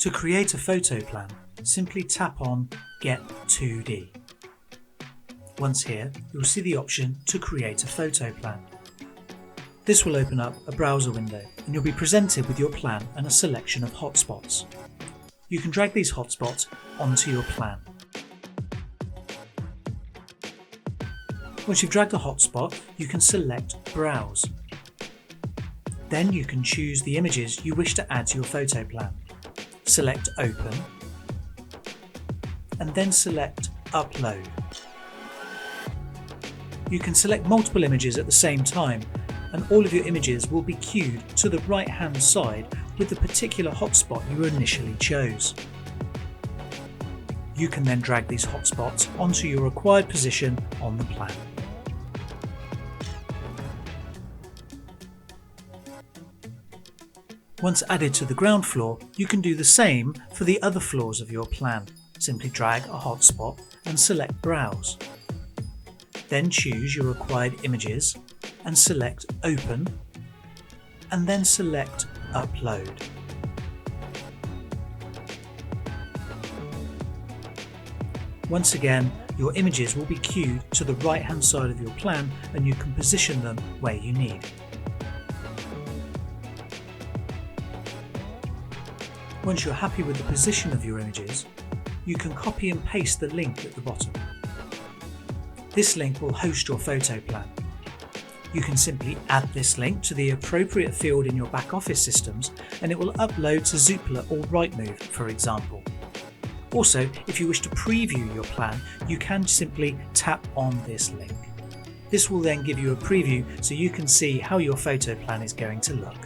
To create a photo plan, simply tap on Get 2D. Once here, you'll see the option to create a photo plan. This will open up a browser window and you'll be presented with your plan and a selection of hotspots. You can drag these hotspots onto your plan. Once you've dragged a hotspot, you can select Browse. Then you can choose the images you wish to add to your photo plan. Select Open and then select Upload. You can select multiple images at the same time and all of your images will be queued to the right hand side with the particular hotspot you initially chose. You can then drag these hotspots onto your required position on the plan. Once added to the ground floor, you can do the same for the other floors of your plan. Simply drag a hotspot and select Browse. Then choose your required images and select Open and then select Upload. Once again, your images will be queued to the right hand side of your plan and you can position them where you need. Once you're happy with the position of your images, you can copy and paste the link at the bottom. This link will host your photo plan. You can simply add this link to the appropriate field in your back office systems and it will upload to Zoopla or Rightmove, for example. Also, if you wish to preview your plan, you can simply tap on this link. This will then give you a preview so you can see how your photo plan is going to look.